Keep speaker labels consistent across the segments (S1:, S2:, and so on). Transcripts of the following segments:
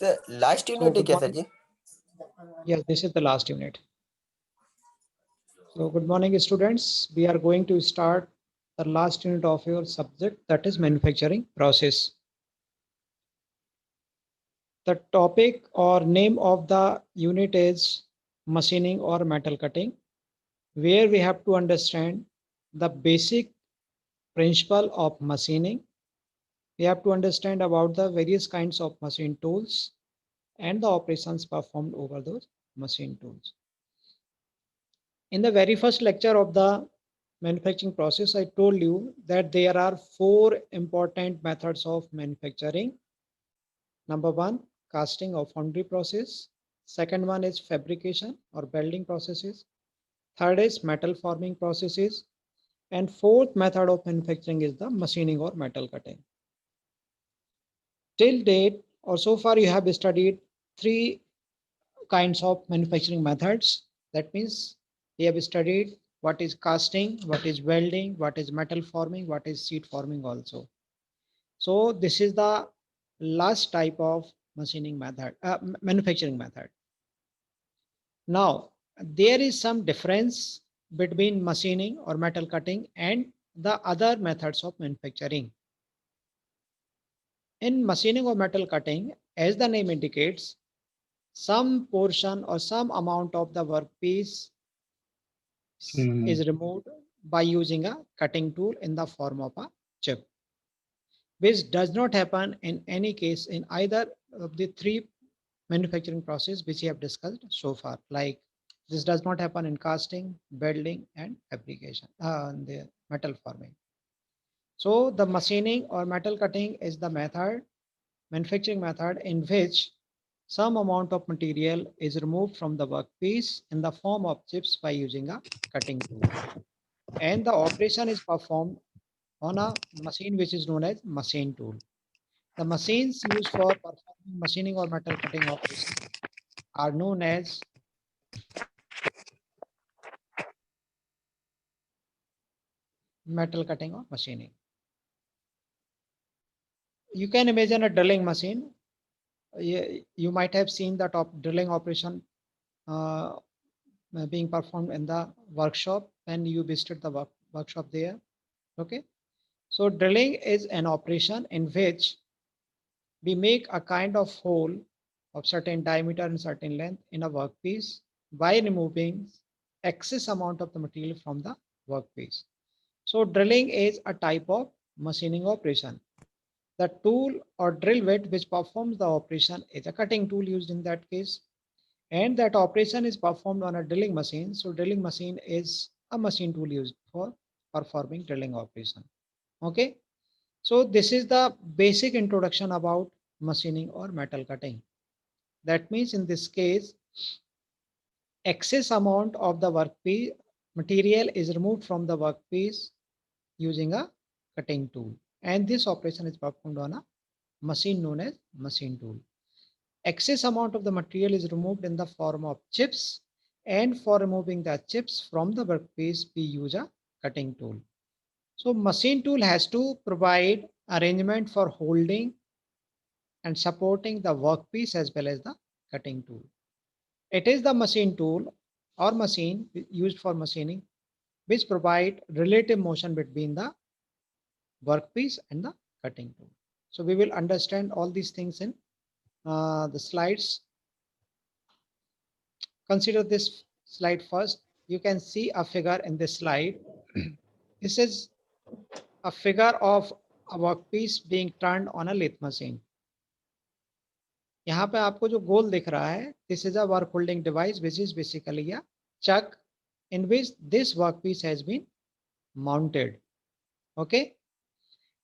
S1: Sir last
S2: So
S1: unit है
S2: good
S1: क्या sir
S2: morning.
S1: जी?
S2: Yes, this is the last unit. So good morning, students. We are going to start the last unit of your subject, that is manufacturing process. The topic or name of the unit is machining or metal cutting, where we have to understand the basic principle of machining. We have to understand about the various kinds of machine tools and the operations performed over those machine tools. In the very first lecture of the manufacturing process, I told you that there are four important methods of manufacturing. Number one, casting or foundry process. Second one is fabrication or welding processes. Third is metal forming processes. And fourth method of manufacturing is the machining or metal cutting. Till date, or so far, you have studied three kinds of manufacturing methods. That means we have studied what is casting, what is welding, what is metal forming, what is sheet forming also. So this is the last type of machining method, manufacturing method. Now, there is some difference between machining or metal cutting and the other methods of manufacturing. In machining or metal cutting, as the name indicates, some portion or some amount of the workpiece is removed by using a cutting tool in the form of a chip, which does not happen in any case in either of the three manufacturing process which we have discussed so far. Like this does not happen in casting, welding, and fabrication, the metal forming. So the machining or metal cutting is the method, manufacturing method in which some amount of material is removed from the workpiece in the form of chips by using a cutting tool. And the operation is performed on a machine which is known as machine tool. The machines used for performing machining or metal cutting operation are known as metal cutting or machining. You can imagine a drilling machine. You might have seen the top drilling operation uh, being performed in the workshop when you visited the workshop there. Okay. So drilling is an operation in which we make a kind of hole of certain diameter and certain length in a workpiece by removing excess amount of the material from the workpiece. So drilling is a type of machining operation. The tool or drill bit which performs the operation is a cutting tool used in that case. And that operation is performed on a drilling machine. So drilling machine is a machine tool used for performing drilling operation. Okay. So this is the basic introduction about machining or metal cutting. That means in this case, excess amount of the workpiece material is removed from the workpiece using a cutting tool. And this operation is performed on a machine known as machine tool. Excess amount of the material is removed in the form of chips. And for removing the chips from the workpiece, we use a cutting tool. So machine tool has to provide arrangement for holding and supporting the workpiece as well as the cutting tool. It is the machine tool or machine used for machining which provide relative motion between the workpiece and the cutting tool. So we will understand all these things in the slides. Consider this slide first. You can see a figure in this slide. This is a figure of a workpiece being turned on a lathe machine. यहाँ पे आपको जो गोल दिख रहा है, this is a work holding device which is basically a chuck in which this workpiece has been mounted. Okay,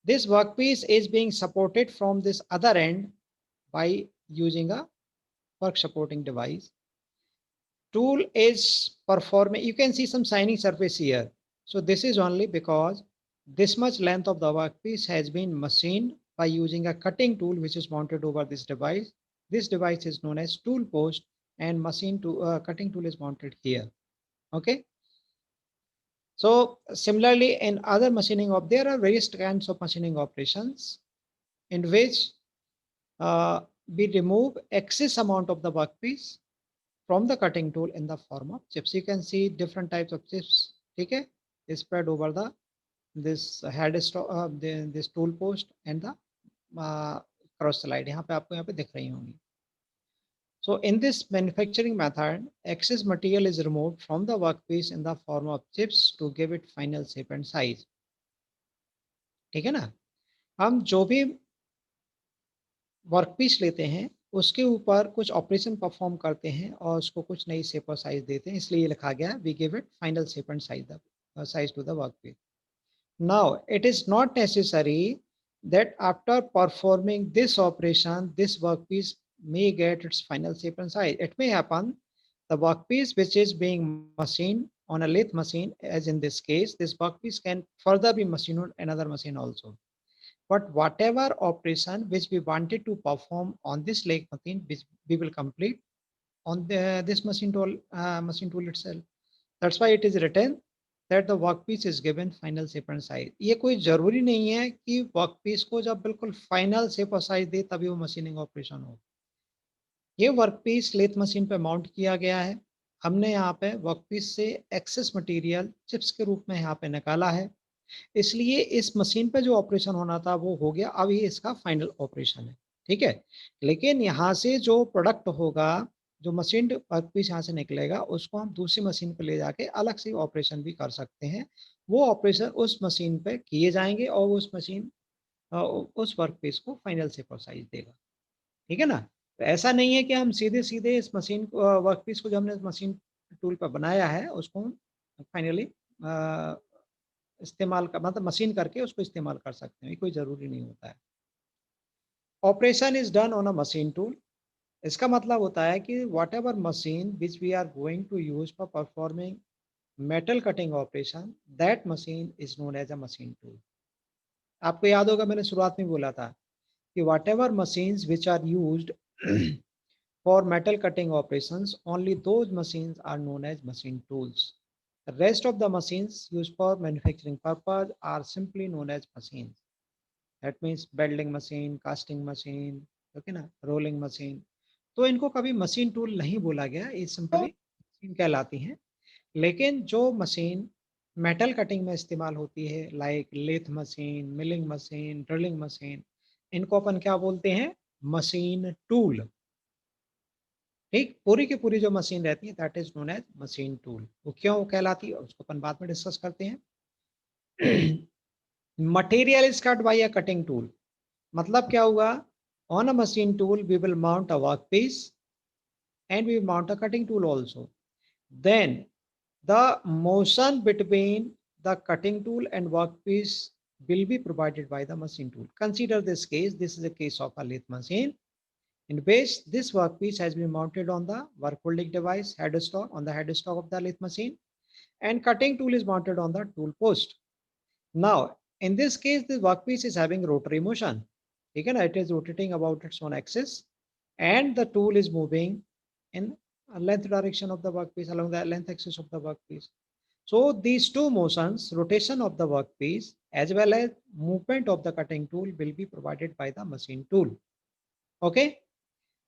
S2: this workpiece is being supported from this other end by using a work supporting device. Tool is performing, you can see some shining surface here. So this is only because this much length of the workpiece has been machined by using a cutting tool which is mounted over this device. This device is known as tool post and cutting tool is mounted here. Okay. So similarly in other machining there are various kinds of machining operations in which we remove excess amount of the workpiece from the cutting tool in the form of chips. You can see different types of chips, ठीक है, spread over the this this tool post and the cross slide. यहाँ पे आपको यहाँ पे दिख रही होंगी. So in this manufacturing method, excess material is removed from the workpiece in the form of chips to give it final shape and size. ठीक है ना. हम जो भी वर्कपीस लेते हैं उसके ऊपर कुछ ऑपरेशन परफॉर्म करते हैं और उसको कुछ नई शेप और साइज देते हैं, इसलिए ये लिखा गया we give it final shape and size to the workpiece. Now it is not necessary that after performing this operation this workpiece may get its final shape and size. It may happen the workpiece which is being machined on a lathe machine, as in this case, this workpiece can further be machined on another machine also. But whatever operation which we wanted to perform on this lathe machine, which we will complete on this machine tool itself. That's why it is written that the workpiece is given final shape and size. ये कोई जरूरी नहीं है कि workpiece को जब बिल्कुल final shape और साइज दे तभी वो मशीनिंग ऑपरेशन हो. ये वर्कपीस लेथ मशीन पे माउंट किया गया है. हमने यहाँ पे वर्कपीस से एक्सेस मटेरियल चिप्स के रूप में यहाँ पे निकाला है, इसलिए इस मशीन पे जो ऑपरेशन होना था वो हो गया. अब ये इसका फाइनल ऑपरेशन है, ठीक है. लेकिन यहाँ से जो प्रोडक्ट होगा, जो मशीन वर्कपीस यहाँ से निकलेगा, उसको हम दूसरी मशीन पे ले जाके अलग से ऑपरेशन भी कर सकते हैं. वो ऑपरेशन उस मशीन पे किए जाएंगे और उस मशीन उस वर्कपीस को फाइनल शेप और साइज देगा. ठीक है ना. तो ऐसा नहीं है कि हम सीधे सीधे इस मशीन वर्कपीस को जो हमने मशीन टूल पर बनाया है उसको फाइनली इस्तेमाल का मतलब मशीन करके उसको इस्तेमाल कर सकते हैं, कोई ज़रूरी नहीं होता है. Operation is done on a machine tool. इसका मतलब होता है कि whatever machine which we are going to use for performing metal cutting operation, that machine is known as a machine tool. आपको याद होगा मैंने शुरुआत में बोला था कि whatever machines which are used for metal cutting operations, only those machines are known as machine tools. The rest of the machines used for manufacturing purpose are simply known as machines. That means welding machine, casting machine, okay ना, rolling machine. तो इनको कभी machine tool नहीं बोला गया, ये simply machine कहलाती हैं. लेकिन जो मशीन मेटल कटिंग में इस्तेमाल होती है, like lathe machine, milling machine, drilling machine, इनको अपन क्या बोलते हैं, मशीन टूल. ठीक, पूरी की पूरी जो मशीन रहती है that is known as machine tool. वो क्यों कहलाती है उसको अपन बाद में डिस्कस करते हैं. Material is cut by a cutting tool. मतलब क्या हुआ, on a machine tool we will mount a work piece and we mount a cutting tool also. Then the motion between the cutting tool and work piece will be provided by the machine tool. Consider this case. This is a case of a lathe machine in which this workpiece has been mounted on the work holding device headstock, on the headstock of the lathe machine, and cutting tool is mounted on the tool post. Now in this case the workpiece is having rotary motion. Again, it is rotating about its own axis and the tool is moving in a length direction of the workpiece, along the length axis of the workpiece. So these two motions, rotation of the workpiece as well as movement of the cutting tool, will be provided by the machine tool. Okay.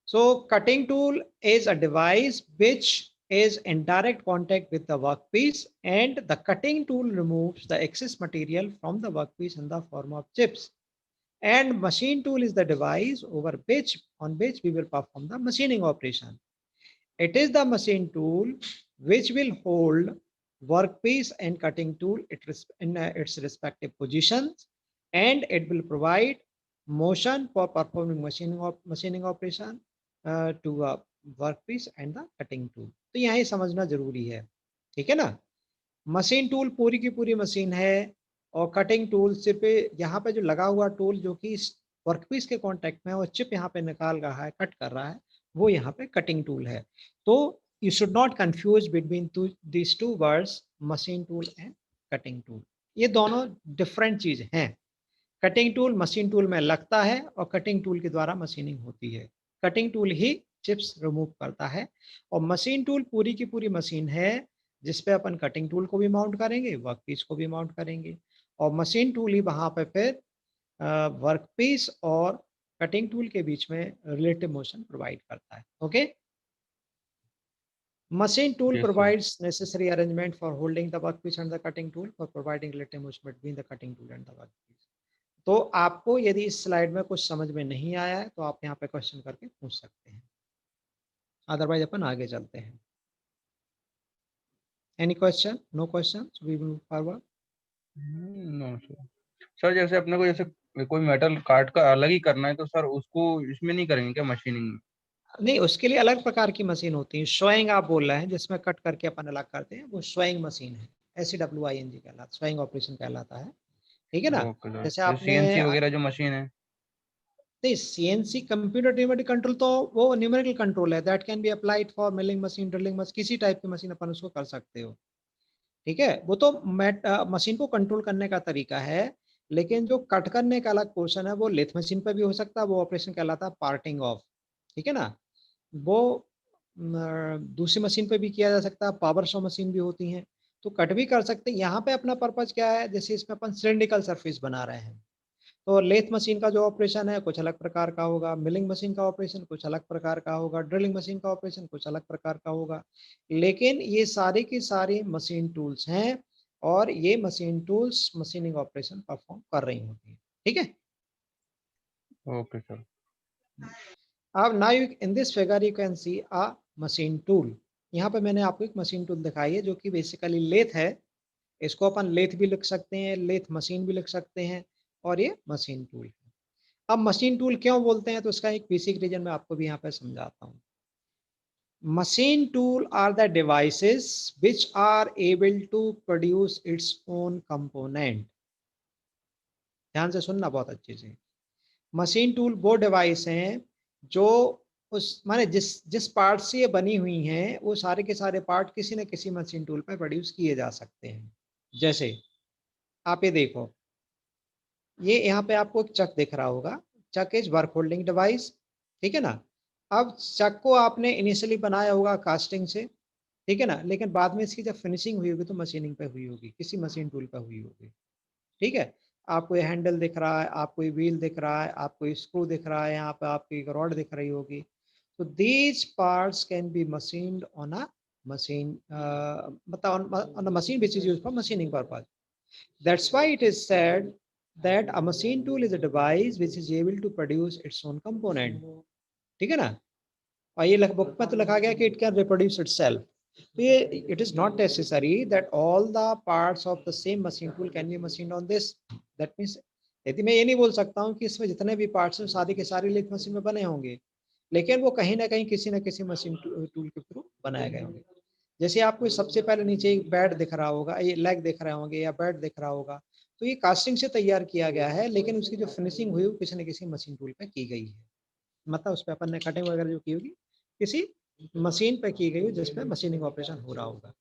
S2: So cutting tool is a device which is in direct contact with the workpiece, and the cutting tool removes the excess material from the workpiece in the form of chips. And machine tool is the device over which on which we will perform the machining operation. It is the machine tool which will hold workpiece and cutting tool in its respective positions, and it will provide motion for performing machining operation to a workpiece and the cutting tool. तो यहाँ ये समझना जरूरी है. ठीक है ना. Machine tool पूरी की पूरी मशीन है और कटिंग टूल सिर्फ यहाँ पे जो लगा हुआ टूल जो कि वर्कपीस के कांटेक्ट में वो चिप यहाँ पे निकाल रहा है, कट कर रहा है, वो यहाँ पे कटिंग टूल है. तो you should not confuse between this two words, machine tool and cutting tool. ये दोनों डिफरेंट चीज हैं. कटिंग टूल मशीन टूल में लगता है और कटिंग टूल के द्वारा मशीनिंग होती है. कटिंग टूल ही चिप्स रिमूव करता है और मशीन टूल पूरी की पूरी मशीन है जिसपे अपन कटिंग टूल को भी माउंट करेंगे, वर्कपीस को भी माउंट करेंगे, और मशीन टूल ही वहां पे फिर वर्कपीस और कटिंग टूल के बीच में रिलेटिव मोशन प्रोवाइड करता है। Okay, machine tool
S1: yes sir.
S2: provides necessary arrangement for holding the workpiece and the cutting tool for providing relative motion between the cutting tool and the workpiece। तो आपको यदि इस slide में कुछ समझ में नहीं आया है तो आप यहाँ पे क्वेश्चन करके पूछ सकते हैं, अदरवाइज अपन आगे चलते हैं। Any question? No question, we move forward.
S1: No sir. Sir जैसे अपने को जैसे कोई मेटल काट का अलग ही करना है तो सर उसको इसमें नहीं करेंगे क्या, मशीनिंग में?
S2: नहीं, उसके लिए अलग प्रकार की मशीन होती है। स्वइंग आप बोल रहे हैं जिसमें कट करके अपन अलग करते हैं, वो स्वइंग मशीन है। SWING कहलाता, स्वइंग ऑपरेशन कहलाता है। ठीक है ना?
S1: ओके सर,
S2: जैसे
S1: जो
S2: आपने
S1: सीएनसी वगैरह जो मशीन है।
S2: नहीं, CNC कंप्यूटर न्यूमेरिक कंट्रोल तो वो न्यूमेरिकल कंट्रोल है, that can be applied for milling machine, drilling machine, किसी टाइप की मशीन अपन उसको कर सकते हो। ठीक है, वो तो मशीन को कंट्रोल करने का तरीका है। लेकिन जो कट करने का अलग पोर्शन है वो लेथ मशीन पे भी हो सकता है, वो ऑपरेशन कहलाता है पार्टिंग ऑफ। ठीक है ना? वो दूसरी मशीन पे भी किया जा सकता है, पावर शो मशीन भी होती हैं, तो कट भी कर सकते हैं। यहाँ पे अपना पर्पज क्या है, जैसे इसमें अपन सिलिंड्रिकल सरफेस बना रहे हैं, तो लेथ मशीन का जो ऑपरेशन है कुछ अलग प्रकार का होगा, मिलिंग मशीन का ऑपरेशन कुछ अलग प्रकार का होगा, ड्रिलिंग मशीन का ऑपरेशन कुछ अलग प्रकार का होगा। लेकिन ये सारी की सारी मशीन टूल्स हैं और ये machine tools machining operation perform कर रही होती है। ठीक है,
S1: ओके सर।
S2: अब now in this figure you can see a machine tool. यहाँ पे मैंने आपको एक मशीन टूल दिखाई है जो कि बेसिकली लेथ है। इसको अपन लेथ भी लिख सकते हैं, लेथ मशीन भी लिख सकते हैं, और ये मशीन टूल है। अब मशीन टूल क्यों बोलते हैं, तो इसका एक बेसिक रीजन मैं आपको भी यहाँ पे समझाता हूँ। Machine tool are the devices which are able to produce its own component. ध्यान से सुनना बहुत अच्छे से। मशीन टूल वो डिवाइस हैं जो उस माने जिस जिस पार्ट से ये बनी हुई हैं वो सारे के सारे पार्ट किसी न किसी मशीन टूल पर प्रोड्यूस किए जा सकते हैं। जैसे आप ये देखो, ये यहाँ पे आपको एक चक दिख रहा होगा, चक इज वर्क होल्डिंग डिवाइस। ठीक है ना? अब चक को आपने इनिशियली बनाया होगा कास्टिंग से, ठीक है ना, लेकिन बाद में इसकी जब फिनिशिंग हुई होगी तो मशीनिंग पे हुई होगी, किसी मशीन टूल पे हुई होगी। ठीक है, आपको ये हैंडल दिख रहा है, आपको ये व्हील दिख रहा है, आपको ये स्क्रू दिख रहा है, यहाँ पे आपको एक रॉड दिख रही होगी। तो these parts can be machined on a machine, मतलब on a machine which is used for machining purpose. That's why it is said that a machine tool is a device which is able to produce its own component। ठीक है ना? और ये book में तो लिखा गया कि it can reproduce itself। तो ये it is not necessary that all the parts of the same machine tool can be machined on this। That means यदि मैं ये नहीं बोल सकता हूँ कि इसमें जितने भी पार्ट्स हैं सारे के सारे लेथ मशीन में बने होंगे, लेकिन वो कहीं ना कहीं किसी न किसी मशीन टूल के थ्रू बनाए गए होंगे। जैसे आपको सबसे पहले नीचे एक बेड दिख रहा होगा, ये लेग दिख रहे होंगे या बेड दिख रहा होगा, तो ये कास्टिंग से तैयार किया गया है, लेकिन उसकी जो फिनिशिंग हुई वो किसी न किसी मशीन टूल पे की गई है। मतलब उस पे अपन ने कटिंग वगैरह जो की होगी किसी मशीन पे की गई हो जिसपे मशीनिंग ऑपरेशन हो रहा होगा।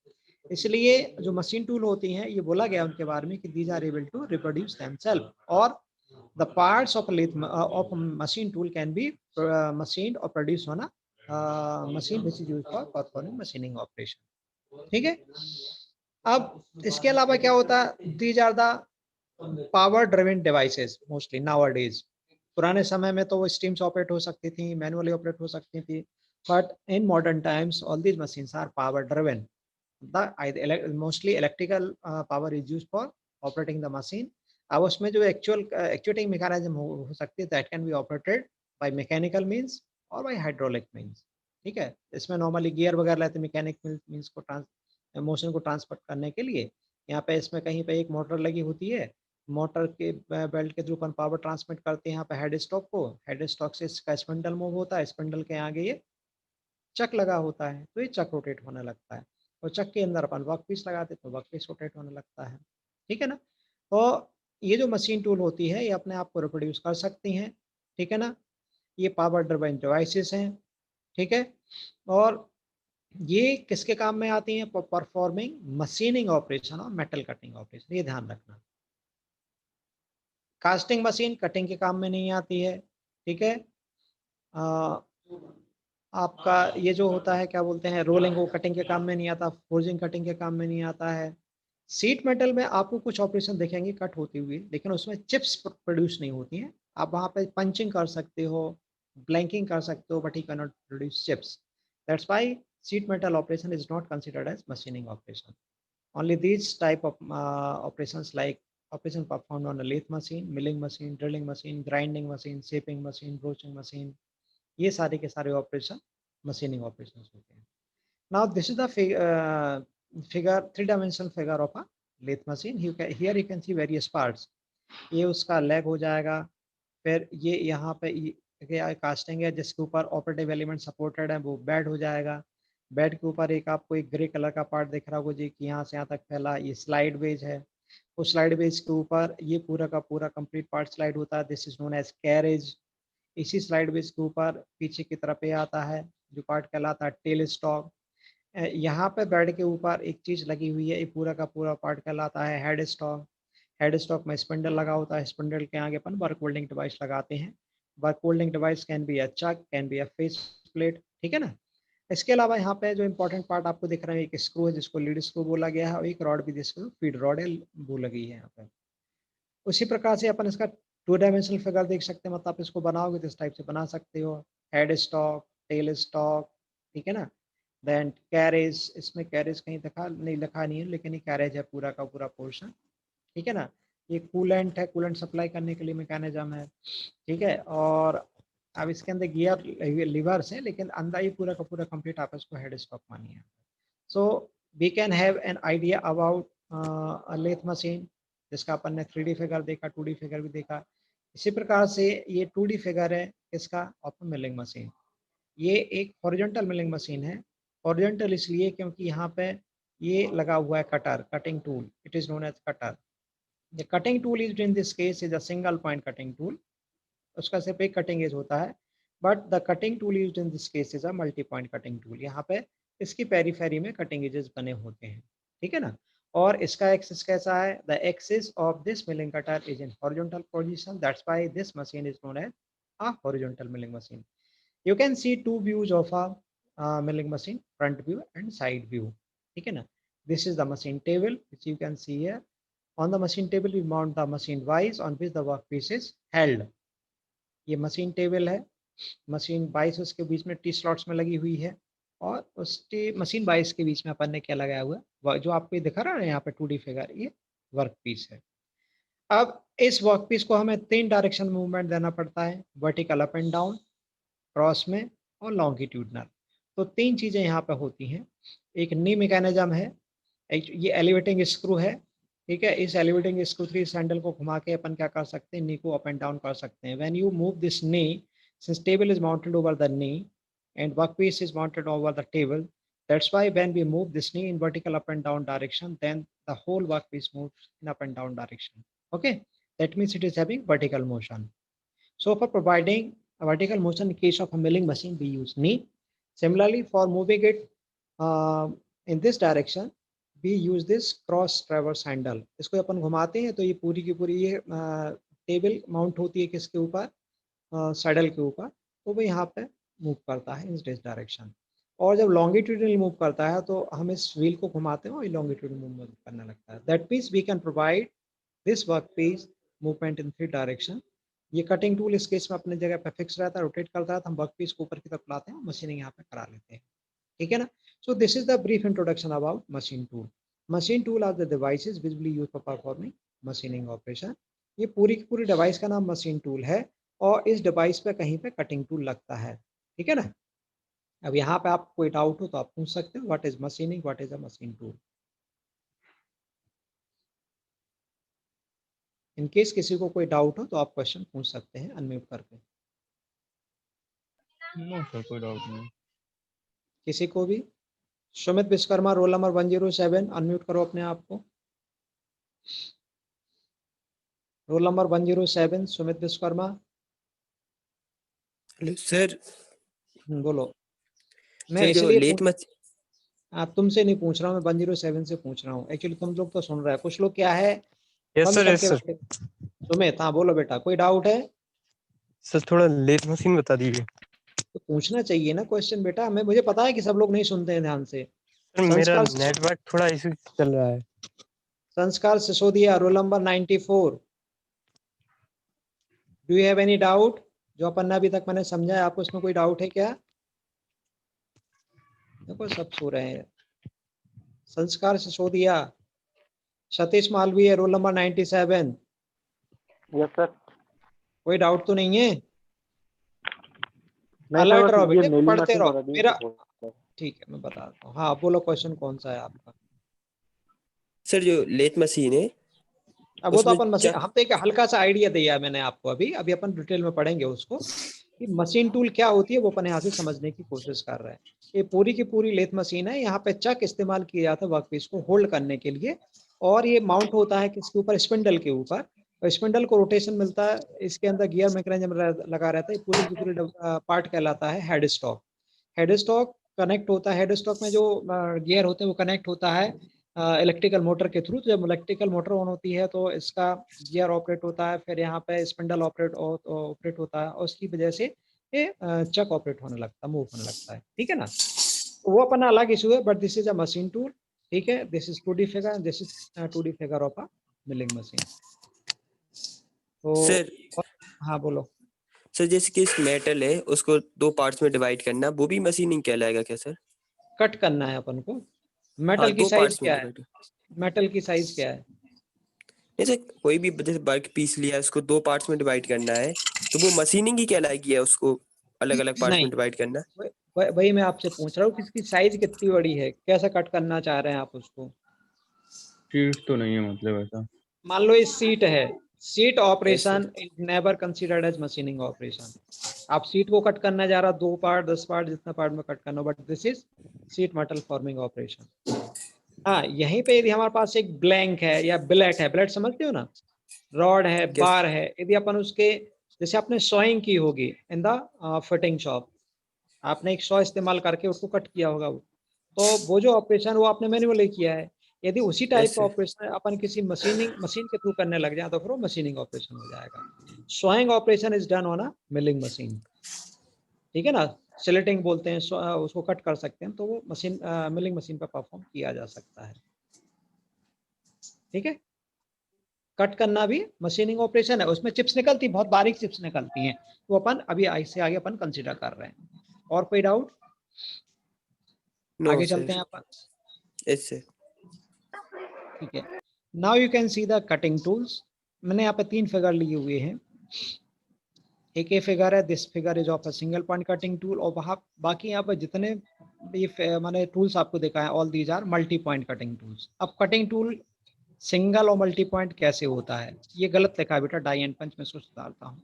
S2: इसलिए जो मशीन टूल होती हैं ये बोला गया उनके बारे में कि these are able to reproduce themselves, और the parts of of machine tool can be machined or produced on a machine which is used for performing machining operation। ठीक है, अब इसके अलावा क्या होता है, these are the power driven devices mostly nowadays. पुराने समय में तो वो स्टीम से ऑपरेट हो सकती थी, मैनुअली ऑपरेट हो सकती थी, but in modern times all these machines are power driven. the mostly electrical power is used for operating the machine। अब उसमें जो एक्चुअल एक्चुएटिंग मैकेनिज्म हो सकती है that can be operated by mechanical means और बाय हाइड्रोलिक मींस। ठीक है, इसमें नॉर्मली गियर वगैरह रहते हैं मैकेनिक मींस को मोशन को ट्रांसफर करने के लिए। यहाँ पे इसमें कहीं पे एक मोटर लगी होती है, मोटर के बेल्ट के थ्रू अपन पावर ट्रांसमिट करते हैं यहाँ पे हेड स्टॉक को, हेड स्टॉक से इसका स्पिंडल मूव होता है, स्पिंडल के आगे ये चक लगा होता है, तो ये चक रोटेट होने लगता है, और चक के अंदर अपन वर्क पीस लगाते तो वर्क पीस रोटेट होने लगता है। ठीक है ना? तो ये जो मशीन टूल होती है ये अपने आप को रिप्रोड्यूस कर सकती हैं। ठीक है ना? ये पावर ड्रिवन डिवाइसेस हैं। ठीक है, और ये किसके काम में आती हैं, परफॉर्मिंग मशीनिंग ऑपरेशन और मेटल कटिंग ऑपरेशन, ये ध्यान रखना। कास्टिंग मशीन कटिंग के काम में नहीं आती है। ठीक है, आपका ये जो होता है क्या बोलते हैं, रोलिंग, वो कटिंग के काम में नहीं आता, फोर्जिंग कटिंग के काम में नहीं आता है। सीट मेटल में आपको कुछ ऑपरेशन दिखेंगे कट होती हुई, लेकिन उसमें चिप्स प्रोड्यूस नहीं होती हैं, आप वहाँ पे पंचिंग कर सकते हो, ब्लैंकिंग कर सकते हो, but he cannot produce chips. That's why sheet metal operation is not considered as machining operation. Only these type of operations like operation performed on a lathe machine, milling machine, drilling machine, grinding machine, shaping machine, broaching machine, ये सारे के सारे operation machining operations होते हैं. Now this is the figure, 3-dimensional figure of a lathe machine. Here you can see various parts. ये उसका leg हो जाएगा, फिर ये यहाँ पे कास्टिंग है जिसके ऊपर ऑपरेटिव एलिमेंट सपोर्टेड है, वो बेड हो जाएगा. बेड के ऊपर एक आपको एक ग्रे कलर का पार्ट दिख रहा होगा जी कि यहाँ से यहाँ तक फैला, ये स्लाइड बेज है. उस स्लाइड बेज के ऊपर ये पूरा का पूरा कंप्लीट पार्ट स्लाइड होता है. This is known as carriage. इसी स्लाइड बेज के ऊपर पीछे की तरफ ये आता है जो पार्ट कहलाता है टेल स्टॉक. यहाँ पे बेड के ऊपर एक चीज लगी हुई है, ये पूरा का पूरा पार्ट कहलाता है हेड स्टॉक. हेड स्टॉक में स्पिंडल लगा होता है, स्पिंडल के आगे अपन वर्क होल्डिंग डिवाइस लगाते हैं. Work holding device can be a chuck, can be a face plate. ठीक है ना. इसके अलावा यहाँ पे जो इंपॉर्टेंट पार्ट आपको दिख रहा है, एक स्क्रू है जिसको लीड स्क्रू बोला गया है, और एक रॉड भी जिसको फीड रॉड है वो लगी है यहाँ पे. उसी प्रकार से अपन इसका 2-डायमेंशनल फिगर देख सकते हैं, मतलब आप इसको बनाओगे तो इस टाइप से बना सकते हो. हेड स्टॉक, टेल स्टॉक, ठीक है ना. देन कैरेज, इसमें कैरेज कहीं लिखा नहीं है, लेकिन ये कैरेज है पूरा का पूरा पोर्शन. ठीक है ना. ये कूलेंट है, कूलेंट सप्लाई करने के लिए मैकेनिज्म है. ठीक है. और अब इसके अंदर गियर लिवर्स है, लेकिन अंदर ये पूरा का पूरा कंप्लीट आप इसको हेड स्टॉक मानिए. So we can have an idea about a lathe machine, जिसका अपन ने 3D फिगर देखा, 2D फिगर भी देखा. इसी प्रकार से ये 2D फिगर है इसका ऑफ मिलिंग मशीन. ये एक हॉरिजॉन्टल मिलिंग मशीन है. हॉरिजॉन्टल इसलिए क्योंकि यहाँ पे ये लगा हुआ है cutter, cutting tool. It is known as cutter. The cutting tool is in this case is a single point cutting tool. उसका सिर्फ एक कटिंग एज होता है. But the cutting tool used in this case is a multi point cutting tool. यहाँ पे इसकी periphery में cutting edges बने होते हैं. ठीक है ना. और इसका एक्सिस कैसा है? The axis of this milling cutter is in horizontal position. That's why this machine is known as a horizontal milling machine. You can see two views of a milling machine, front view and side view. ठीक है ना. This is the machine table which you can see here. On the machine table we mount the machine vise on which the workpiece is held. ये machine table है. Machine बाइस उसके बीच में T slots में लगी हुई है, और उस मशीन बाइस के बीच में अपन ने क्या लगाया हुआ है, जो आपको दिखा रहा है यहाँ पे 2D फिगर, ये वर्क पीस है. अब इस वर्क पीस को हमें 3 डायरेक्शन मूवमेंट देना पड़ता है, vertical up and down, cross में, और लॉन्गिट्यूडनल. तो 3 चीजें यहाँ पे होती हैं. एक नी मैकेनिज्म है, ये एलिवेटिंग स्क्रू है. ठीक है. इस एलिवेटिंग स्क्रू 3 सैंडल को घुमा के अपन क्या कर सकते हैं, नी को अप एंड डाउन कर सकते हैं. When you move this knee, since table is mounted over the knee and workpiece is mounted over the table, that's why when we move this knee in vertical up and down direction, then the whole workpiece moves in up and down direction. Okay, that means it is having vertical motion. So for providing a vertical motion in case of a milling machine, we use knee. Similarly, for moving it in this direction, we use this cross traverse handle. इसको अपन घुमाते हैं तो ये पूरी की पूरी ये table mount होती है किसके ऊपर, सैडल के ऊपर, तो वो यहाँ पे मूव करता है इन दिस डायरेक्शन. और जब लॉन्गिट्यूडनल मूव करता है तो हम इस व्हील को घुमाते हैं और ये लॉन्गिट्यूडनल मूव करने लगता है. That means we can provide this work piece movement in 3 direction. ये कटिंग टूल इस केस में अपनी जगह पे फिक्स रहता है, रोटेट करता है, तो हम वर्क पीस को ऊपर की तरफ लाते हैं, मशीनिंग यहाँ पे करा लेते हैं. ठीक है ना. So this is the brief introduction about machine tool. Machine tool are the devices usually used for performing machining operation. ये पूरी की पूरी डिवाइस का नाम मशीन टूल है, और इस डिवाइस पे कहीं पे कटिंग टूल लगता है. ठीक है ना. अब यहाँ पे आप कोई डाउट हो तो आप पूछ सकते हो, what is machining, what is a machine tool. In case किसी को कोई डाउट हो तो आप क्वेश्चन पूछ सकते हैं अनम्यूट करके.
S1: नो सर, कोई डाउट नहीं.
S2: किसी को भी. Sumit Vishwakarma, roll number 107, unmute करो अपने आप को. Roll number 107, Sumit Vishwakarma.
S3: Hello sir.
S2: बोलो. मैं
S3: सर जो
S2: इसलिए
S3: लेट मच
S2: आप तुमसे नहीं पूछ रहा हूँ, मैं 107 से पूछ रहा हूँ. एक्चुअली तुम लोग तो सुन रहे हैं, कुछ लोग क्या है
S3: यस
S2: बंद
S3: सर, यस
S2: करके
S3: सर.
S2: बैठे. सुमित, हाँ बोलो बेटा, कोई डाउट है
S3: सर थोड़ा लेट मशीन बता दीजिए.
S2: तो पूछना चाहिए ना क्वेश्चन बेटा. मुझे पता है कि सब लोग नहीं सुनते हैं ध्यान से.
S3: सर मेरा
S2: संस्कार
S3: नेटवर्क थोड़ा इशू चल रहा है.
S2: संस्कार Sisodia, roll number 94. Do you have any doubt? जो अपन ने अभी तक मैंने समझाया, आपको इसमें कोई डाउट है क्या? देखो सब सो रहे हैं। संस्कार से सो दिया। Satish Malviya, roll number 97।
S4: Yes sir.
S2: कोई डाउट तो नहीं है?
S4: नहीं
S2: अलर्ट
S4: सर,
S2: रहो
S4: बस ये
S2: बेटे,
S4: मेलिंग
S2: पढ़ते
S4: मशीन
S2: रहो।
S4: बता दी
S2: मेरा
S4: तो
S2: ठीक है, मैं बताता हूँ। हाँ बोलो, क्वेश्चन कौन सा है आपका?
S5: सर जो लेथ मशीन है
S2: अब वो तो
S5: उसमें
S2: अपन मशीन, हम तो एक हल्का सा आइडिया दिया मैंने आपको। अभी अभी अपन डिटेल में पढ़ेंगे उसको कि मशीन टूल क्या होती है, वो अपन यहाँ से समझने की कोशिश कर रहे हैं। ये पूरी की पूरी लेथ मशीन है। यहाँ पे चक इस्तेमाल किया जाता है वर्कपीस को होल्ड करने के लिए, और ये माउंट होता है किसके ऊपर? स्पिंडल के ऊपर। और स्पिंडल को रोटेशन मिलता है, इसके अंदर गियर मैकेनिज्म लगा रहता है। पूरी की पूरी पार्ट कहलाता है head stock. Head stock connect होता है, हेड स्टॉक में जो गियर होते हैं वो कनेक्ट होता है इलेक्ट्रिकल मोटर के थ्रू। जब इलेक्ट्रिकल मोटर ऑन होती है तो इसका गियर ऑपरेट होता है, फिर यहाँ पे स्पिंडल ऑपरेट होता है, और उसकी वजह से ये चक ऑपरेट होने लगता है, मूव होने लगता है। ठीक है ना? वो अपना अलग इशू है, but this is a machine tool. ठीक है, this is 2D figure, this is 2D figure of a milling machine. तो
S5: सर
S2: हाँ बोलो।
S5: सर जैसे कि इस मेटल है उसको दो पार्ट्स में डिवाइड करना, वो भी मशीनिंग कहलाएगा क्या सर?
S2: कट करना है अपन को।
S5: हाँ,
S2: मेटल की
S5: दो
S2: साइज
S5: पार्ट्स में
S2: क्या है?
S5: डिवाइड।
S2: मेटल की साइज क्या है?
S5: जैसे कोई भी जैसे वर्क पीस लिया उसको दो पार्ट्स में डिवाइड करना है, तो वो मशीनिंग ही कहलाएगी, है उसको अलग अलग पार्ट्स
S2: नहीं,
S5: में डिवाइड करना?
S2: वही मैं आपसे पूछ रहा हूँ कि इसकी साइज कितनी बड़ी है, कैसा कट करना चाह रहे हैं आप उसको?
S1: चीज तो नहीं है मतलब ऐसा।
S2: मान लो ये सीट है, sheet
S5: Yes,
S2: operation is never considered as machining operation. आप सीट को कट करना जा रहा, 2 पार्ट 10 पार्ट जितना पार्ट में कट करना, but this is sheet metal forming operation. हाँ, यहीं पे यदि हमारे पास एक ब्लैंक है या बिलेट है, बिलेट समझते हो ना, रॉड है,
S5: Yes.
S2: बार है, यदि अपन उसके, जैसे आपने सॉइंग की होगी इन द फिटिंग शॉप, आपने एक सॉ इस्तेमाल करके उसको कट किया होगा, तो वो जो ऑपरेशन वो आपने मैन्युअली किया है। यदि उसी टाइप
S5: Yes,
S2: का
S5: sir.
S2: ऑपरेशन अपन किसी मशीन के थ्रू करने लग जाए तो फिर वो मशीनिंग ऑपरेशन हो जाएगा। Sawing operation is done on a milling machine. ठीक है ना? सिलेटिंग बोलते हैं, उसको कट कर सकते हैं, तो वो मशीन मिलिंग मशीन पर परफॉर्म किया जा सकता है। ठीक है, कट करना भी मशीनिंग ऑपरेशन है। उसमें चिप्स निकलती, बहुत बारीक चिप्स निकलती हैं, तो अपन अभी से आगे अपन कंसिडर कर रहे हैं। और कोई डाउट?
S5: No,
S2: आगे
S5: sir.
S2: चलते हैं अपन।
S5: Yes, sir.
S2: ठीक है, now you can see the cutting tools. मैंने यहाँ पे 3 फिगर लिए हुए हैं। एक ये फिगर है, this figure is of a single point cutting tool, और वहाँ बाकी यहाँ पे जितने ये मैंने टूल्स आपको दिखाए, all these are multi point cutting tools. अब कटिंग टूल सिंगल और मल्टी पॉइंट कैसे होता है? ये गलत लिखा है बेटा, डाई एंड पंच में इसको सुधारता हूँ।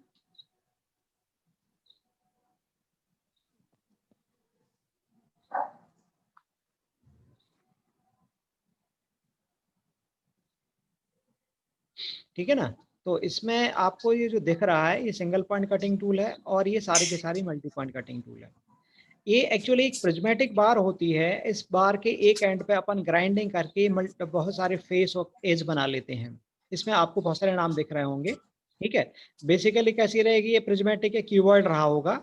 S2: ठीक है ना? तो इसमें आपको ये जो दिख रहा है, ये सिंगल पॉइंट कटिंग टूल है, और ये सारी की सारी मल्टी पॉइंट कटिंग टूल है। ये एक्चुअली एक प्रिज्मेटिक बार होती है। इस बार के एक एंड पे अपन ग्राइंडिंग करके बहुत सारे फेस और एज बना लेते हैं। इसमें आपको बहुत सारे नाम दिख रहे होंगे। ठीक है, बेसिकली कैसी रहेगी? ये प्रिज्मेटिक एक क्यूबॉइड रहा होगा,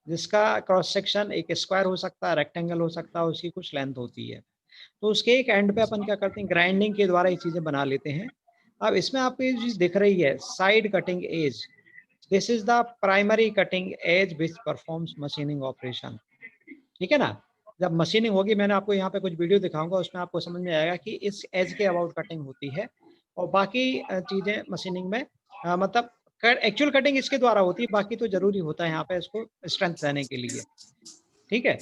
S2: जिसका क्रॉस सेक्शन एक स्क्वायर हो सकता है, रेक्टेंगल हो सकता है, उसकी कुछ लेंथ होती है। तो उसके एक एंड पे अपन क्या करते हैं, ग्राइंडिंग के द्वारा ये चीजें बना लेते हैं। अब इसमें आपको ये चीज दिख रही है, side cutting edge. This is the primary cutting edge which performs machining operation. ठीक है ना? जब मशीनिंग होगी, मैंने आपको यहाँ पे कुछ वीडियो दिखाऊंगा, उसमें आपको समझ में आएगा कि इस एज के अबाउट कटिंग होती है, और बाकी चीजें मशीनिंग में मतलब एक्चुअल कटिंग इसके द्वारा होती है, बाकी तो जरूरी होता है यहाँ पे इसको स्ट्रेंथ देने के लिए। ठीक है,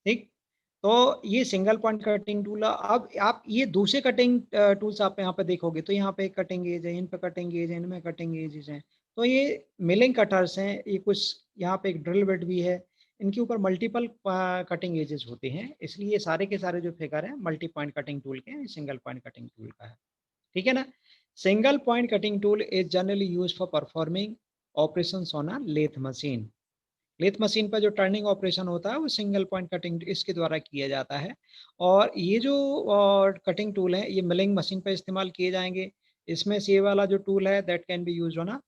S2: ठीक। तो ये सिंगल पॉइंट कटिंग टूल है। अब आप ये दूसरे कटिंग टूल्स आप यहाँ पे देखोगे, तो यहाँ पे कटिंग एज है, इन पे कटिंग एज है, इनमें कटिंग एजेस हैं। तो ये मिलिंग कटर्स हैं। ये कुछ यहाँ पे एक ड्रिल बिट भी है, इनके ऊपर मल्टीपल कटिंग एजेस होते हैं, इसलिए ये सारे के सारे जो फिगर हैं मल्टी पॉइंट कटिंग टूल के हैं, सिंगल पॉइंट कटिंग टूल का है। ठीक है ना? Single point cutting tool is generally use for performing operations on a lathe machine. Lathe machine पर जो टर्निंग ऑपरेशन होता है वो सिंगल पॉइंट कटिंग इसके द्वारा किया जाता है। और ये जो कटिंग टूल है, ये मिलिंग मशीन पर इस्तेमाल किए जाएंगे। इसमें से ये वाला जो टूल है that can be use on a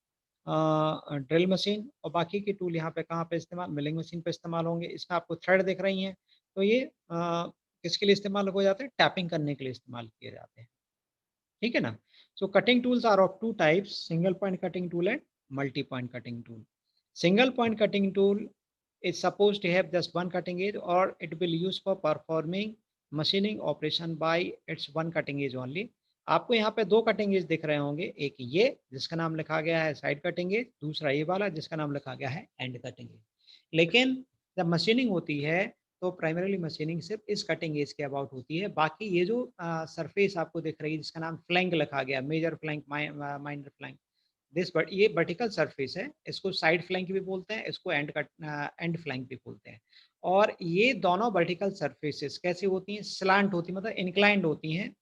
S2: drill machine, और बाकी के टूल यहाँ पे कहाँ पे इस्तेमाल, मिलिंग मशीन पे इस्तेमाल होंगे। इसमें आपको थ्रेड दिख रही हैं, तो ये किसके लिए इस्तेमाल हो जाते हैं? टैपिंग करने के लिए इस्तेमाल किए जाते हैं। ठीक है ना। So cutting tools are of two types, single point cutting tool and multi point cutting tool. Single point cutting tool is supposed to have just one cutting edge, or it will use for performing machining operation by its one cutting edge only. आपको यहाँ पे दो cutting edge दिख रहे होंगे, एक ये जिसका नाम लिखा गया है साइड कटिंग एज, दूसरा ये वाला जिसका नाम लिखा गया है एंड कटिंग एज. लेकिन जब मशीनिंग होती है तो प्राइमरीली मशीनिंग सिर्फ इस कटिंग एज के अबाउट होती है. बाकी ये जो सरफेस आपको दिख रही है जिसका नाम फ्लैंक लिखा गया, major flank, minor flank, this but ये वर्टिकल सरफेस है, इसको साइड फ्लैंक भी बोलते हैं, इसको एंड फ्लैंक भी बोलते हैं. और ये दोनों वर्टिकल सरफेसेस कैसी होती हैं, स्लांट होती है, मतलब इंक्लाइंड होती हैं.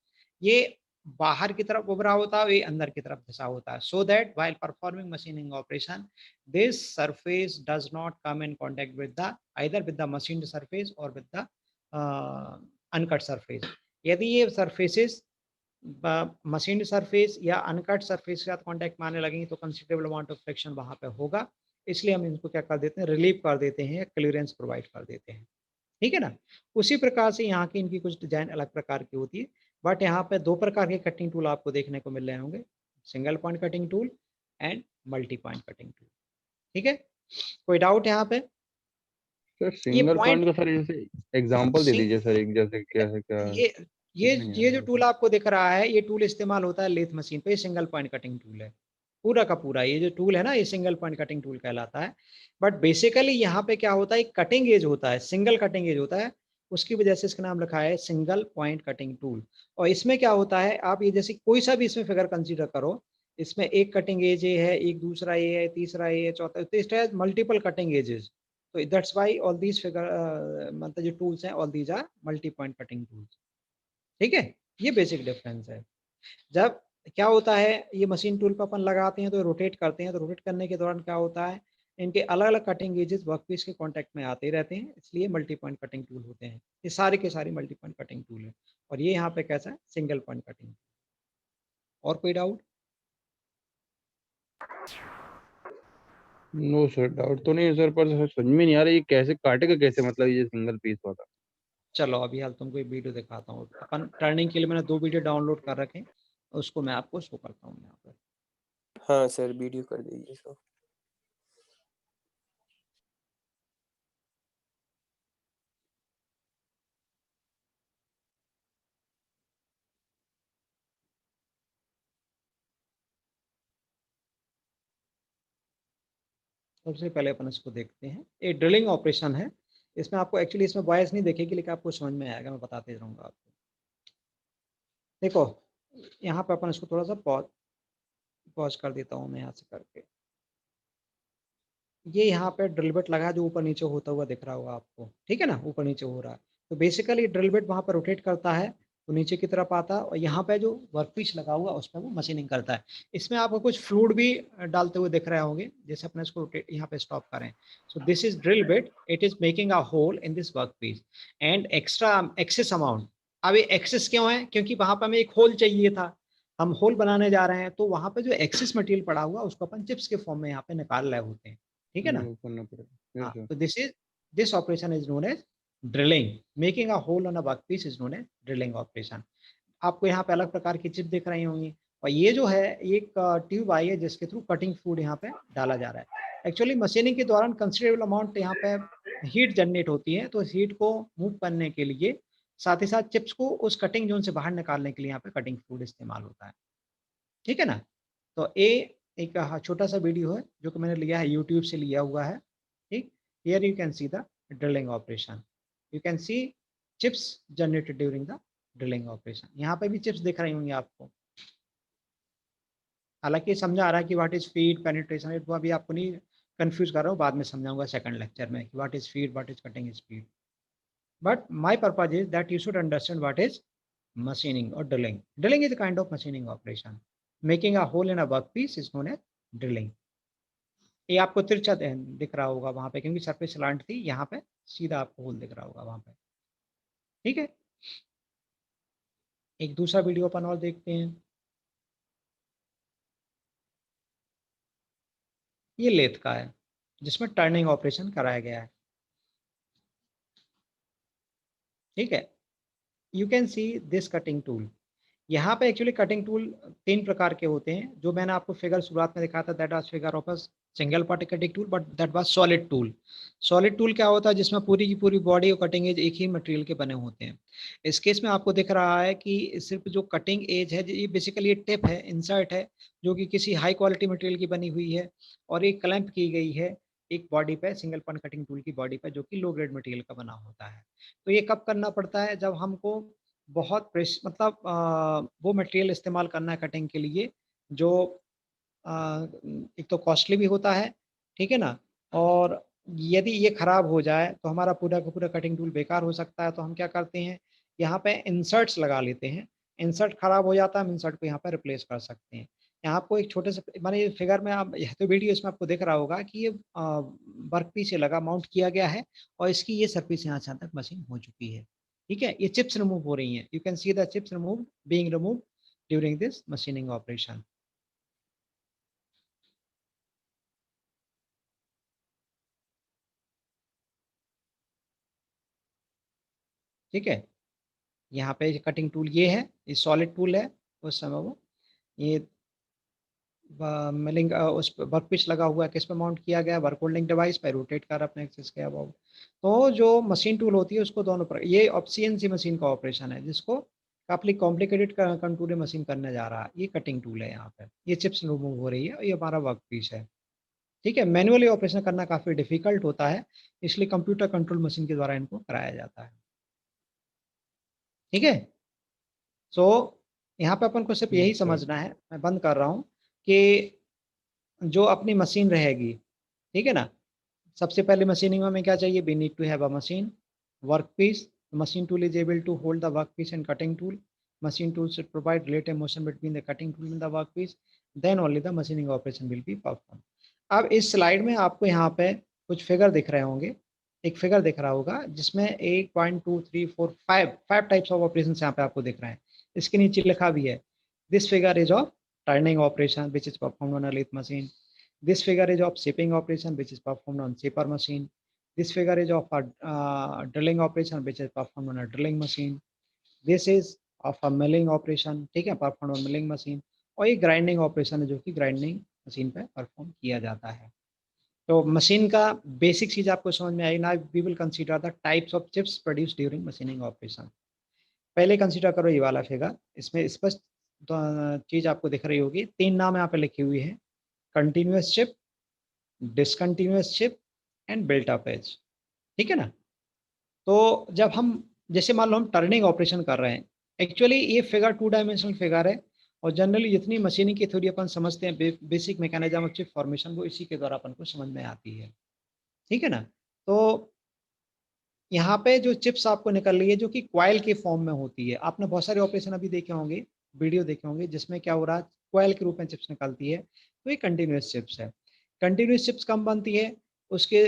S2: ये बाहर की तरफ उभरा होता है, ये अंदर की तरफ धंसा होता है. So that while performing machining operation this surface does not come in contact with the either with the machined surface और विद द अनकट सरफेस. यदि ये सरफेसेस मशीन सरफेस या अनकट सरफेस के साथ कांटेक्ट में आने लगेंगे तो कंसिडरेबल अमाउंट ऑफ फ्रिक्शन वहां पे होगा. इसलिए हम इनको क्या कर देते हैं, रिलीव कर देते हैं, क्लियरेंस प्रोवाइड कर देते हैं. ठीक है ना. उसी प्रकार से यहाँ की इनकी कुछ डिजाइन अलग प्रकार की होती है. बट यहाँ पे दो प्रकार के कटिंग टूल आपको देखने को मिल रहे होंगे, single point cutting tool and multi point cutting tool. ठीक है, कोई डाउट यहाँ पे?
S1: सर
S2: ये
S1: सिंगल
S2: पॉइंट,
S1: पॉइंट का सर जैसे एग्जांपल दे दीजिए सर, एक जैसे कैसे क्या
S2: ये ये
S1: समझ नहीं
S2: ये
S1: आ
S2: जो
S1: रहा
S2: टूल
S1: सर.
S2: आपको दिख रहा है, ये टूल इस्तेमाल होता है लेथ मशीन पे. ये सिंगल पॉइंट कटिंग टूल है पूरा का पूरा. ये जो टूल है ना, ये सिंगल पॉइंट कटिंग टूल कहलाता है. बट बेसिकली यहाँ पे क्या होता है, कटिंग एज होता है, सिंगल कटिंग एज होता है, उसकी वजह से इसका नाम लिखा है सिंगल पॉइंट कटिंग टूल. और इसमें क्या होता है, आप ये जैसे कोई सा भी इसमें फिगर कंसीडर करो, इसमें एक कटिंग एज ये है, एक दूसरा ये है, तीसरा ये है, चौथा, तो इस तरह मल्टीपल कटिंग एजेस. तो that's why all these figure मतलब जो टूल्स हैं, all these are multi point cutting tools. ठीक है, ये बेसिक डिफरेंस है. जब क्या होता है, ये मशीन टूल पर अपन लगाते हैं तो रोटेट करते हैं, तो रोटेट करने के दौरान क्या होता है, इनके अलग अलग कटिंग एजेस वर्कपीस के कांटेक्ट में आते रहते हैं, इसलिए मल्टी पॉइंट कटिंग टूल होते हैं. ये सारे के सारे मल्टी पॉइंट कटिंग टूल है. और ये यहाँ पे कैसा है, सिंगल पॉइंट कटिंग. और कोई डाउट?
S1: नो सर, डाउट तो नहीं है सर, पर सर समझ में नहीं आ रहा ये कैसे काटेगा, कैसे मतलब ये सिंगल पीस वाला.
S2: चलो अभी हाल तुमको एक वीडियो दिखाता हूँ. अपन टर्निंग के लिए मैंने 2 वीडियो डाउनलोड कर रखे हैं, उसको मैं आपको शो करता हूँ यहाँ पर.
S5: हाँ सर, वीडियो कर दीजिए सर.
S2: सबसे पहले अपन इसको देखते हैं. ये ड्रिलिंग ऑपरेशन है. इसमें आपको एक्चुअली इसमें वॉइस नहीं देखेगी, लेकिन आपको समझ में आएगा, मैं बताते रहूँगा आपको. देखो यहाँ पे अपन इसको थोड़ा सा पॉज कर देता हूँ मैं यहाँ से करके. ये यहाँ पे ड्रिल बिट लगा है जो ऊपर नीचे होता हुआ दिख रहा होगा आपको. ठीक है ना, ऊपर नीचे हो रहा है. तो बेसिकली ड्रिल बिट वहाँ पर रोटेट करता है तो नीचे की तरफ आता है, और यहाँ पे जो वर्कपीस लगा हुआ उस पर वो मशीनिंग करता है. इसमें आपको कुछ फ्लूइड भी डालते हुए दिख रहे होंगे. जैसे अपने इसको रोटेट यहाँ पे स्टॉप करें. So this is drill bit, it is making a hole in this workpiece and extra excess amount. अब ये एक्सेस क्यों है, क्योंकि वहां पर हमें एक होल चाहिए था, हम होल बनाने जा रहे हैं, तो वहां पे जो एक्सेस मटेरियल पड़ा हुआ उसको अपन चिप्स के फॉर्म में यहाँ पे निकाल रहे होते हैं. ठीक है ना.
S1: वो करना पड़ेगा.
S2: हाँ,
S1: यस सर.
S2: तो this operation is known as drilling. Making a hole on a workpiece is known as drilling operation. आपको यहाँ पे अलग प्रकार की चिप दिख रही होंगी. और ये जो है एक ट्यूब आई है जिसके थ्रू कटिंग फ्लूइड यहाँ पे डाला जा रहा है. एक्चुअली मशीनिंग के दौरान कंसिडरेबल अमाउंट यहाँ पे हीट जनरेट होती है, तो इस हीट को मूव करने के लिए, साथ ही साथ चिप्स को उस कटिंग जोन से बाहर निकालने के लिए यहाँ पे कटिंग फ्लूइड इस्तेमाल होता है. ठीक है ना. तो ये एक छोटा सा वीडियो है जो कि मैंने लिया है यूट्यूब से लिया हुआ है. ठीक, here you can see the drilling operation. You can see chips generated during the drilling operation. यहाँ पे भी चिप्स दिख रही होंगी आपको. हालांकि समझा आ रहा है कि व्हाट इज फीड, पेनिट्रेशन, वो अभी आपको नहीं कंफ्यूज कर रहा हूँ, बाद में समझाऊंगा सेकंड लेक्चर में कि what is feed, what is cutting speed. But my purpose is that you should understand what is machining or drilling. Drilling is a kind of machining operation. Making a hole in a workpiece is known as drilling. ये आपको तिरछा दिख रहा होगा वहां पे, क्योंकि surface slant थी, यहाँ पे सीधा आपको होल दिख रहा होगा वहां पे. ठीक है, एक दूसरा वीडियो अपन और देखते हैं. ये लेथ का है जिसमें टर्निंग ऑपरेशन कराया गया है. ठीक है, you can see this cutting tool. यहाँ पे एक्चुअली कटिंग टूल 3 प्रकार के होते हैं, जो मैंने आपको फिगर शुरुआत में दिखाया था, that was figure of a single part cutting tool, but that was solid tool. Solid tool क्या होता है, जिसमें पूरी की पूरी बॉडी और कटिंग एज एक ही मटेरियल के बने होते हैं। इस केस में आपको दिख रहा है कि सिर्फ जो कटिंग एज है, ये बेसिकली टिप है, इंसर्ट है, जो कि किसी हाई क्वालिटी मटेरियल की बनी हुई है, और एक क्लैंप की गई है एक बॉडी पे, सिंगल पॉइंट कटिंग टूल की बॉडी पे, जो कि लो ग्रेड मटेरियल का बना होता है। तो ये कब करना पड़ता है, जब हमको बहुत मतलब वो मटेरियल इस्तेमाल करना है कटिंग के लिए, जो एक तो कॉस्टली भी होता है, ठीक है ना, और यदि ये खराब हो जाए तो हमारा पूरा का पूरा कटिंग टूल बेकार हो सकता है। तो हम क्या करते हैं, यहाँ पे इंसर्ट्स लगा लेते हैं। इंसर्ट खराब हो जाता है, हम इंसर्ट को यहाँ पे रिप्लेस कर सकते हैं। यहाँ आपको एक छोटे से माने ये फिगर में, आप यह तो वीडियो इसमें आपको दिख रहा होगा कि ये वर्क पीस से लगा माउंट किया गया है, और इसकी ये सर्फेस यहाँ से तक मशीन हो चुकी है। ठीक है, ये चिप्स रिमूव हो रही हैं, you can see the chips remove being remove during this machining operation. ठीक है, यहाँ पे कटिंग टूल ये है, ये सॉलिड टूल है, उस समय वो ये मिलिंग उस वर्क पीस लगा हुआ है, किस पे माउंट किया गया, वर्क होल्डिंग डिवाइस पे, रोटेट कर अपने एक्सेस किया हुआ। तो जो मशीन टूल होती है उसको दोनों पर, ये CNC मशीन का ऑपरेशन है, जिसको काफी कॉम्प्लिकेटेड कंटूर मशीन करने जा रहा है, ये कटिंग टूल है। यहाँ पे ये चिप्स रिमूव हो रही है, ये हमारा वर्क पीस है। ठीक है, मैनुअली ऑपरेशन करना काफी डिफिकल्ट होता है, इसलिए कंप्यूटर कंट्रोल मशीन के द्वारा इनको कराया जाता है। ठीक है, सो यहाँ पे अपन को सिर्फ यही समझना है, मैं बंद कर रहा हूँ, कि जो अपनी मशीन रहेगी, ठीक है ना, सबसे पहले मशीनिंग में हमें क्या चाहिए, we need to have a machine, work piece, machine tool is able to hold the work piece and cutting tool, machine tool should provide relative motion between the cutting tool and the workpiece, then only the machining operation will be performed। अब इस slide में आपको यहाँ पे कुछ figure दिख रहे होंगे, एक फिगर दिख रहा होगा जिसमें 1 2 3 4 5 टाइप्स ऑफ ऑपरेशन यहाँ पे आपको दिख रहे हैं। इसके नीचे लिखा भी है, this figure is of turning operation which is performed on a lathe machine, this figure is of shaping operation which is performed on shaper machine, this figure is of a drilling operation which is performed on a drilling machine, this is of a milling operation, ठीक है, performed on milling machine, और ये grinding operation है जो कि grinding machine पे perform किया जाता है। तो मशीन का बेसिक चीज आपको समझ में आई ना। We will consider the types of chips produce during machining operation. पहले कंसीडर करो ये वाला फिगर, इसमें स्पष्ट चीज आपको दिख रही होगी, 3 नाम यहाँ पे लिखी हुई है, continuous chip, discontinuous chip and built up edge. ठीक है ना, तो जब हम जैसे मान लो हम टर्निंग ऑपरेशन कर रहे हैं, एक्चुअली ये फिगर 2 डायमेंशनल फिगर है, और जनरली जितनी मशीनिंग की थ्योरी अपन समझते हैं, basic mechanism of chip formation, वो इसी के द्वारा अपन को समझ में आती है। ठीक है ना, तो यहाँ पे जो चिप्स आपको निकल रही है, जो कि क्वाइल के फॉर्म में होती है, आपने बहुत सारे ऑपरेशन अभी देखे होंगे, वीडियो देखे होंगे, जिसमें क्या हो रहा है, क्वाइल के रूप में चिप्स निकलती है, तो ये कंटिन्यूअस चिप्स है। कंटिन्यूअस चिप्स कम बनती है, उसके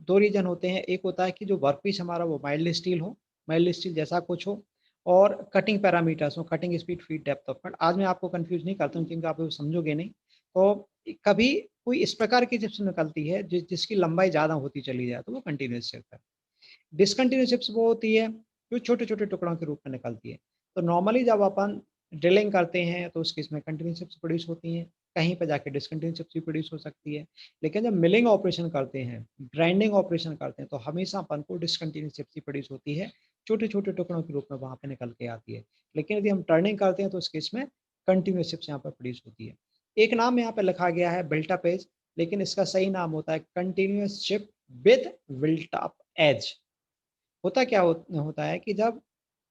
S2: 2 रीजन होते हैं, एक होता है कि जो वर्क पीस हमारा वो माइल्ड स्टील हो, माइल्ड स्टील जैसा कुछ हो, और कटिंग पैरामीटर्स हो, cutting speed, feed, depth of cut. आज मैं आपको कंफ्यूज नहीं करता हूँ क्योंकि आप वो समझोगे नहीं। तो कभी कोई इस प्रकार की चिप्स निकलती है जिसकी लंबाई ज़्यादा होती चली जाए, तो वो कंटिन्यूअस चिप है। डिसकंटिन्यूअस चिप्स वो होती है जो छोटे छोटे टुकड़ों के रूप में निकलती है। तो नॉर्मली जब अपन ड्रिलिंग करते हैं तो उस केस में कंटिन्यूअस चिप्स प्रोड्यूस होती हैं, कहीं पर जाके डिसकंटिन्यूअस चिप्स भी प्रोड्यूस हो सकती है। लेकिन जब मिलिंग ऑपरेशन करते हैं, ग्राइंडिंग ऑपरेशन करते हैं, तो हमेशा अपन को डिसकंटिन्यूअस चिप्स ही प्रोड्यूस होती है, छोटे छोटे टुकड़ों के रूप में वहाँ पे निकल के आती है। लेकिन यदि हम टर्निंग करते हैं तो उस केस में कंटिन्यूअस चिप्स यहाँ पर प्रोड्यूस होती है। एक नाम यहाँ पे लिखा गया है बिल्ट अप एज, लेकिन इसका सही नाम होता है continuous chip with built up edge. होता क्या होता है कि जब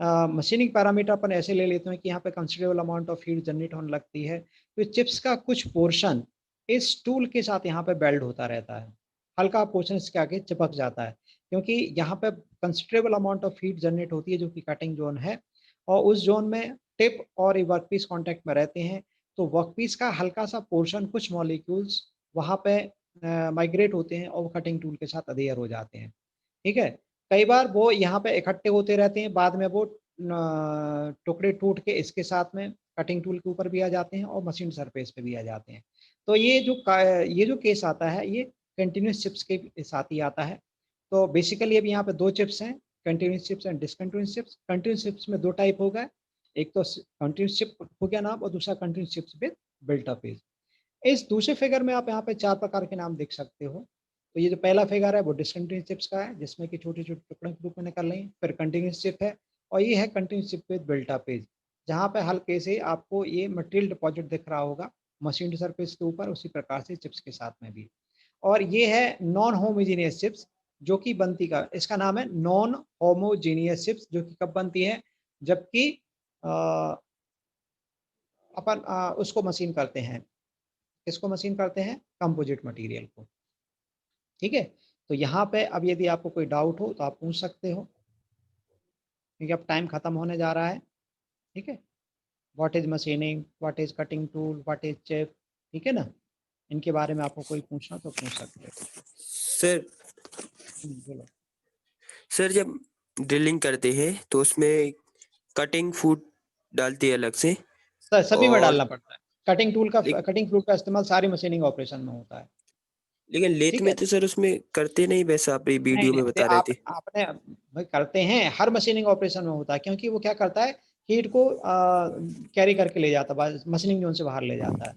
S2: मशीनिंग पैरामीटर अपन ऐसे ले लेते हैं कि यहाँ पे considerable amount of heat generate होने लगती है, तो चिप्स का कुछ पोर्शन इस टूल के साथ यहाँ पे बेल्ड होता रहता है, हल्का पोर्शन इसके आगे चिपक जाता है, क्योंकि यहाँ पे considerable amount of heat generate होती है जो कि कटिंग जोन है, और उस जोन में टिप और वर्क पीस कॉन्टेक्ट में रहते हैं। तो वर्क पीस का हल्का सा पोर्शन, कुछ मॉलिक्यूल्स वहाँ पे माइग्रेट होते हैं और वो कटिंग टूल के साथ अधेयर हो जाते हैं। ठीक है, कई बार वो यहाँ पे इकट्ठे होते रहते हैं, बाद में वो टुकड़े टूट के इसके साथ में कटिंग टूल के ऊपर भी आ जाते हैं और मशीन सरफेस पे भी आ जाते हैं। तो ये जो केस आता है, ये कंटिन्यूस चिप्स के साथ ही आता है। तो बेसिकली अभी यहाँ पे 2 चिप्स हैं, continuous chips and discontinuous chips. Continuous chips में 2 टाइप होगा, एक तो कंटिन्यूस चिप हो गया नाम और दूसरा continuous chips with built up edge. इस दूसरे फिगर में आप यहाँ पे 4 प्रकार के नाम देख सकते हो। तो ये जो पहला फिगर है वो डिसकंटिन्यूस चिप्स का है, जिसमें कि छोटे-छोटे टुकड़ों के रूप में निकल रही है। फिर कंटिन्यूस चिप है और ये है continuous chip with built up edge, जहाँ पे हल्के से आपको ये मटेरियल डिपॉजिट दिख रहा होगा मशीन सरफेस के ऊपर, उसी प्रकार से चिप्स के साथ में भी। और ये है नॉन होमोजेनियस चिप्स, जो कि बनती का इसका नाम है नॉन होमोजेनियस चिप्स, जो कि कब बनती है, जबकि अपन उसको मशीन करते हैं, किसको मशीन करते हैं, कंपोजिट मटेरियल को। ठीक है, तो यहाँ पे अब यदि आपको कोई डाउट हो तो आप पूछ सकते हो, क्योंकि अब टाइम खत्म होने जा रहा है। ठीक है, what is machining, what is cutting tool, what is chip, ठीक है ना, इनके बारे में आपको कोई पूछना तो पूछ सकते हो।
S5: सर
S2: बोलो।
S5: सर जब ड्रिलिंग करते हैं तो उसमें कटिंग फूड डालते हैं अलग से,
S2: सभी में
S5: और
S2: डालना पड़ता है। कटिंग टूल
S5: लेक-
S2: का इस्तेमाल सारी मशीनिंग ऑपरेशन में होता है।
S5: लेकिन लेथ
S2: ठीक
S5: में
S2: है,
S5: तो सर उसमें करते नहीं, वैसा आप ये
S2: नहीं
S5: वीडियो में
S2: नहीं
S5: बता रहे थे।
S2: आपने भाई करते हैं, हर मशीनिंग ऑपरेशन में होता है, क्योंकि वो क्या करता है, हीट को कैरी करके ले जाता है, मशीनिंग जोन से बाहर ले जाता है।